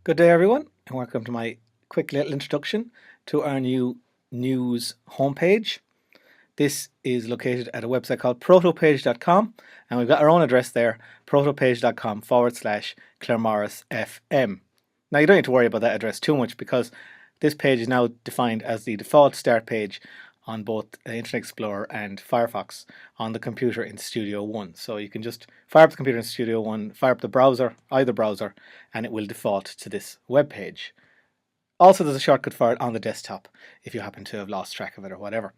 Good day, everyone, and welcome to my quick little introduction to our new news homepage. This is located at a website called protopage.com, and we've got our own address there, protopage.com/ClaremorrisFM. Now, you don't need to worry about that address too much because this page is now defined as the default start page on both Internet Explorer and Firefox on the computer in Studio One. So you can just fire up the computer in Studio One, fire up the browser, either browser, and it will default to this web page. Also, there's a shortcut for it on the desktop if you happen to have lost track of it or whatever.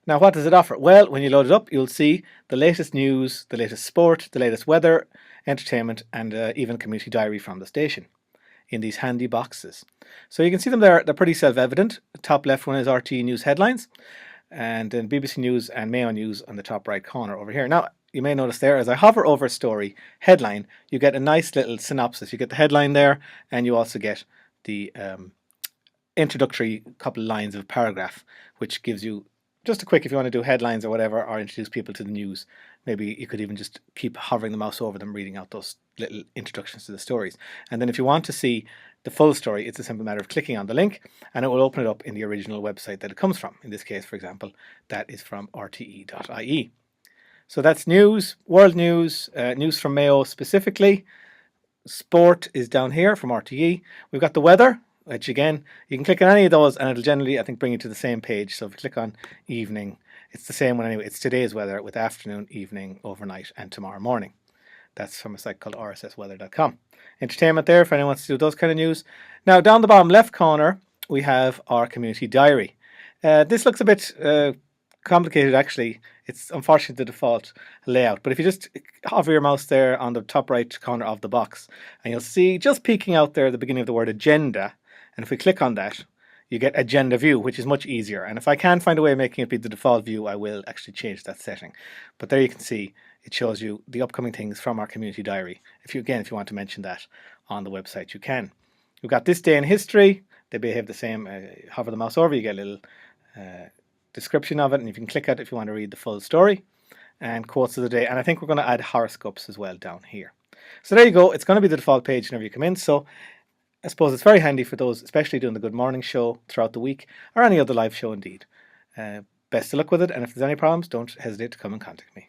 Now, what does it offer? Well, when you load it up, you'll see the latest news, the latest sport, the latest weather, entertainment, and even community diary from the station in these handy boxes. So you can see them there. They're pretty self-evident. The top left one is RTE News headlines, and then BBC News and Mayo News on the top right corner over here. Now, you may notice there, as I hover over story headline, you get a nice little synopsis. You get the headline there, and you also get the introductory couple of lines of a paragraph, which gives you just a quick, if you want to do headlines or whatever, or introduce people to the news. Maybe you could even just keep hovering the mouse over them, reading out those little introductions to the stories. And then if you want to see the full story, it's a simple matter of clicking on the link and it will open it up in the original website that it comes from. In this case, for example, that is from rte.ie. So that's news, world news, news from Mayo specifically. Sport is down here from RTE. We've got the weather, which again, you can click on any of those and it'll generally, I think, bring you to the same page. So if you click on evening, it's the same one anyway. It's today's weather with afternoon, evening, overnight, and tomorrow morning. That's from a site called rssweather.com. Entertainment there if anyone wants to do those kind of news. Now, down the bottom left corner, we have our community diary. This looks a bit complicated, actually. It's unfortunately the default layout. But if you just hover your mouse there on the top right corner of the box, and you'll see just peeking out there the beginning of the word agenda. And if we click on that, you get agenda view, which is much easier. And if I can find a way of making it be the default view, I will actually change that setting. But there you can see it shows you the upcoming things from our community diary. If you want to mention that on the website, you can. We've got this day in history. They behave the same. Hover the mouse over, you get a little description of it, and you can click it if you want to read the full story and quotes of the day. And I think we're going to add horoscopes as well down here. So there you go. It's going to be the default page whenever you come in. So I suppose it's very handy for those, especially doing the Good Morning show throughout the week or any other live show indeed. Best of luck with it, and if there's any problems, don't hesitate to come and contact me.